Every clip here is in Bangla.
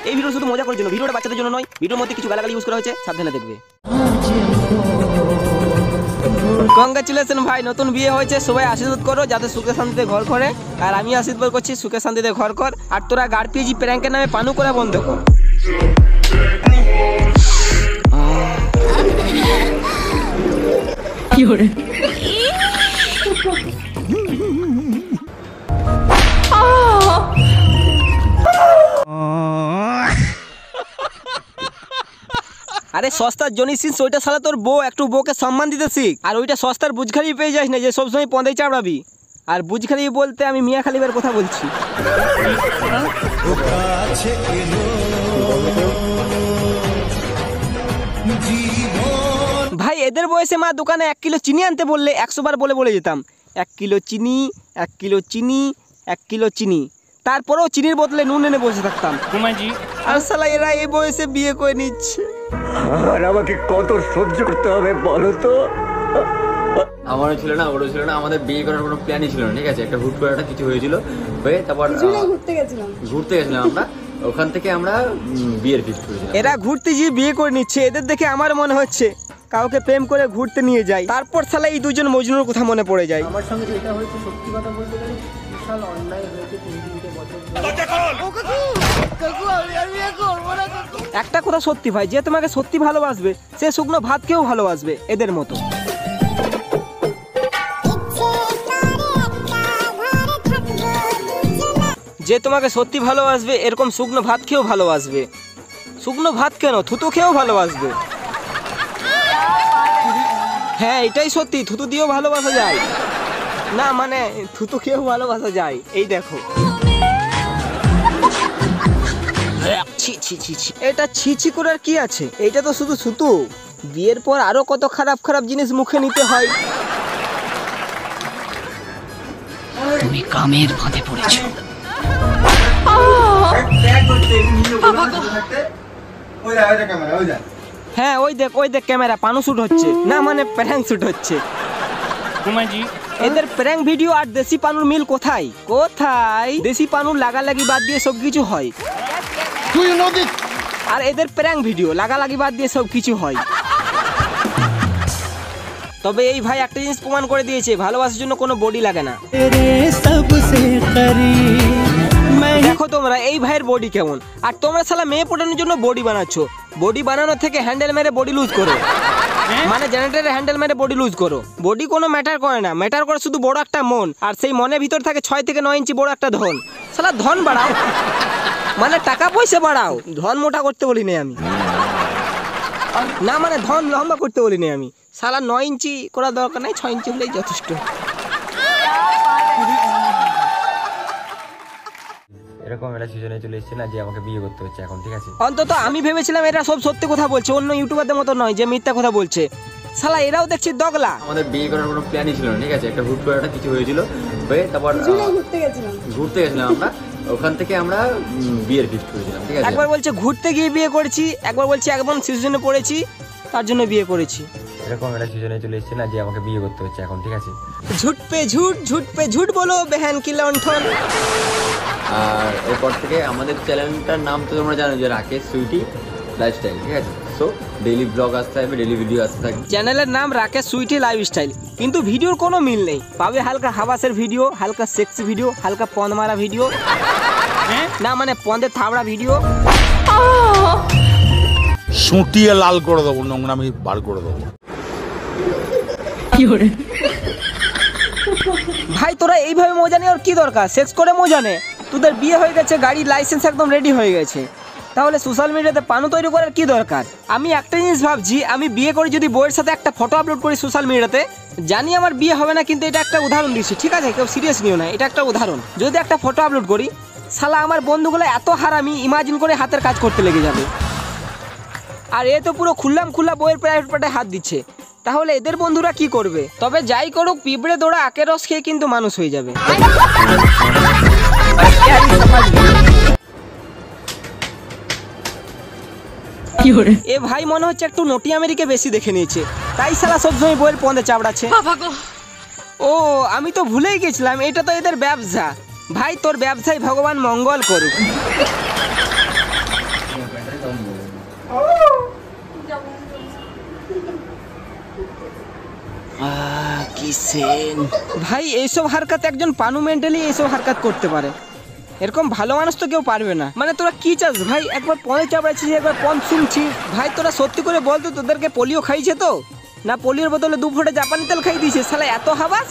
এই ভিডিও শুধু মজা করার জন্য, ভিডিওটা বাচ্চাদের জন্য নয়। ভিডিওর মধ্যে কিছু গালাগালি ইউজ করা হয়েছে, সাবধানে দেখবে। কংগ্রাচুলেশন ভাই, নতুন বিয়ে হয়েছে। সবাই আশীর্বাদ করো যাতে সুখে শান্তিতে ঘর করে। আর আমি আশীর্বাদ করছি সুখে শান্তিতে ঘর কর। আর তোরা গাড়পিজি প্র্যাঙ্কের নামে পানু করা বন্ধ কর। কি হরে আরে সস্তার জনিসিস ওইটা শালা তোর বউ, একটু বউকে সম্মান দিতে শিখ। আর ওইটা সস্তার বুঝখালি পেয়ে যাস না যে সবসময় পন্দাই চাপড়াবি। আর বুঝখালি বলতে আমি মিয়া খালিবের কথা বলছি। ভাই এদের বয়সে মা দোকানে 1 কিলো চিনি আনতে বললে 100 বার বলে যেতাম 1 কিলো চিনি, 1 কিলো চিনি, 1 কিলো চিনি। তারপরেও চিনির বদলে নুন এনে বসে থাকতাম। আর শালা এরা এই বয়সে বিয়ে করে নিচ্ছে। আর আমাকে কত সহ্য করতে হবে বলো তো। আমারও ছিল না, ওরও ছিল না, আমাদের বিয়ে করার কোনো প্ল্যানই ছিল না। ঠিক আছে, একটা হুট করে একটা কিছু হয়েছিল, হয়ে তারপর ঘুরতে গেছিলাম আমরা। ওখান থেকে আমরা বিয়ের ফিক্সড করেছিলাম। এরা ঘুরতে গিয়ে বিয়ে করে নিচ্ছে। এদের দেখে আমার মনে হচ্ছে কাউকে প্রেম করে ঘুরতে নিয়ে যায়, তারপর শালা এই দুজন মজনুর কথা মনে পড়ে যায়। আমার সঙ্গে যেটা হয়েছে সত্যি কথা বলতে গেলে বিশাল অন্যায় হয়েছে। 3-3 বছর একটা কথা সত্যি ভাই, যে তোমাকে সত্যি ভালোবাসবে সে শুকনো ভাত খেয়েও ভালোবাসবে এদের মতো। যে তোমাকে সত্যি ভালোবাসবে এরকম শুকনো ভাত খেয়েও ভালোবাসবে। শুকনো ভাত কেন, থুতু খেয়েও ভালোবাসবে। হ্যাঁ এটাই সত্যি, থুতু দিয়েও ভালোবাসা যায় না, মানে থুতু খেয়েও ভালোবাসা যায়। এই দেখো এটা ছি করার কি আছে, এটা তো শুধু থুতু। বিয়ের পর আরো কত খারাপ খারাপ জিনিস মুখে নিতে হয়। তুমি কামের ফাঁদে পড়েছো। হ্যাঁ ওই দেখ ক্যামেরা পানু শুট হচ্ছে না, মানে প্র্যাঙ্ক শুট হচ্ছে। এদের প্র্যাঙ্ক ভিডিও আর দেশি পানুর মিল কোথায়? দেশি পানুর লাগালাগি বাদ দিয়ে সবকিছু হয়, আর এদের প্র্যাঙ্ক ভিডিও লাগালাগি বাদ দিয়ে সবকিছু হয়। তবে এই ভাই একটা জিনিস প্রমাণ করে দিয়েছে, ভালোবাসার জন্য কোনো বডি লাগে না। দেখো তোমরা এই ভাইয়ের বডি কেমন, আর তোমরা শালা মেয়ে পটানোর জন্য বডি বানাচ্ছো। বডি বানানোর থেকে হ্যান্ডেল মেরে বডি লুজ করো, মানে জেনারেটরের হ্যান্ডেল মেরে বডি লুজ করো। বডি কোনো ম্যাটার করে না, ম্যাটার করে শুধু বড় একটা মন, আর সেই মনের ভিতর থাকে 6 থেকে 9 ইঞ্চি বড় একটা ধন। শালা ধন বাড়াও, মানে টাকা পয়সা বাড়াও, ধন মোটা করতে বলিনি আমি, না মানে ধন লম্বা করতে বলিনি আমি। শালা 9 ইঞ্চি করার দরকার নাই, 6 ইঞ্চি হলেই যথেষ্ট। এরকম একটা সিজনে চলে এসেছে না যে আমাকে বিয়ে করতে হচ্ছে এখন। ঠিক আছে, অন্তত আমি ভেবেছিলাম এরা সব সত্যি কথা বলছে, অন্য ইউটিউবারদের মতো নয় যে মিথ্যা কথা বলছে। শালা এরাও দেখছি দগলা। আমাদের বিয়ে করার কোনো প্ল্যানই ছিল না। ঠিক আছে, একটা হুট করে একটা কিছু হয়েছিল, হয়ে তারপর ঘুরতে গেছিলাম আমরা। ওখান থেকে আমরা বিয়ের ফিক্সড করেছিলাম। ঠিক আছে, একবার বলছে ঘুরতে গিয়ে বিয়ে করেছি, একবার বলছে একদম সিজনে পড়েছি তার জন্য বিয়ে করেছি। এরকম একটা সিজনে চলে এসেছে না যে আমাকে বিয়ে করতে হচ্ছে এখন। ঠিক আছে, ঝুট পে ঝুট বলো বেহান কি লণ্ঠন। আর এরপর থেকে আমাদের চ্যানেলটার নাম তো তোমরা জানো যে রাকেশ সুইটি লাইফস্টাইল। ঠিক আছে, সো ডেইলি ব্লগ আসতে থাকবে, ডেইলি ভিডিও আসতে থাকবে। চ্যানেলের নাম রাকেশ সুইটি লাইফস্টাইল, কিন্তু ভিডিওর কোনো মিল নেই। পাবে হালকা হাবাসের ভিডিও, হালকা সেক্সি ভিডিও, হালকা পন্দ মারা ভিডিও, না মানে পন্দে থাবড়া ভিডিও। সুটিয়ে লাল করে দেবো, নোংরামি বার করে দেবো। ভাই তোরা এইভাবে মজা নেওয়ার কি দরকার? সেক্স করে মজা নে। তোদের বিয়ে হয়ে গেছে, গাড়ির লাইসেন্স একদম রেডি হয়ে গেছে, তাহলে সোশ্যাল মিডিয়াতে পানু তৈরি করার কি দরকার? আমি একটা জিনিস ভাবছি, আমি বিয়ে করে যদি বউয়ের সাথে একটা ফটো আপলোড করি সোশ্যাল মিডিয়াতে, জানি আমার বিয়ে হবে না, কিন্তু এটা একটা উদাহরণ দিচ্ছি, ঠিক আছে? কেউ সিরিয়াস নিও না, এটা একটা উদাহরণ। যদি একটা ফটো আপলোড করি, শালা আমার বন্ধুগুলো এত হারামি ইমাজিন করে হাতের কাজ করতে লেগে যাবে। আর এ তো পুরো খুল্লা বউয়ের প্রাইভেট পার্টে হাত দিচ্ছে, তাহলে এদের বন্ধুরা কি করবে? তবে যাই করুক, পিঁপড়ে দৌড়া আখের রস খেয়ে কিন্তু মানুষ হয়ে যাবে। এ ভাই মনে হচ্ছে একটু নটি আমেরিকা বেশি দেখে নিয়েছে, তাই শালা সবসময় বইয়ের পন্দে চাপড়াচ্ছে। ও আমি তো ভুলেই গেছিলাম, এটা তো এদের ব্যবসা। ভাই তোর ব্যবসায় ভগবান মঙ্গল করুক। মেডিসিন। ভাই এইসব হারকাত একজন পানু মেন্টালি এইসব হারকাত করতে পারে, এরকম ভালো মানুষ তো কেউ পারবে না। মানে তোরা কি চাস ভাই, একবার পনে চাপড়াচ্ছিস একবার পন শুনছিস। ভাই তোরা সত্যি করে বলতো তোদেরকে পোলিও খাইছে তো, না পোলিওর বদলে 2 ফোঁটা জাপানি তেল খাই দিয়েছে শালা, এত হাবাস।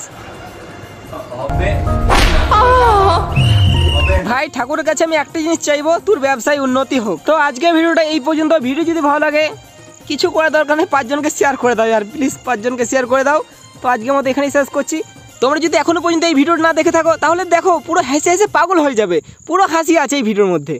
ভাই ঠাকুরের কাছে আমি একটা জিনিস চাইবো, তোর ব্যবসায় উন্নতি হোক। তো আজকে ভিডিওটা এই পর্যন্ত। ভিডিও যদি ভালো লাগে কিছু করার দরকার নেই, 5 জনকে শেয়ার করে দাও আর প্লিজ 5 জনকে শেয়ার করে দাও। তো আজকের মতো এখানেই শেষ করছি। তোমরা যদি এখনো পর্যন্ত এই ভিডিওটা না দেখে থাকো তাহলে দেখো, পুরো হেসে হেসে পাগল হয়ে যাবে, পুরো হাসি আছে এই ভিডিওর মধ্যে।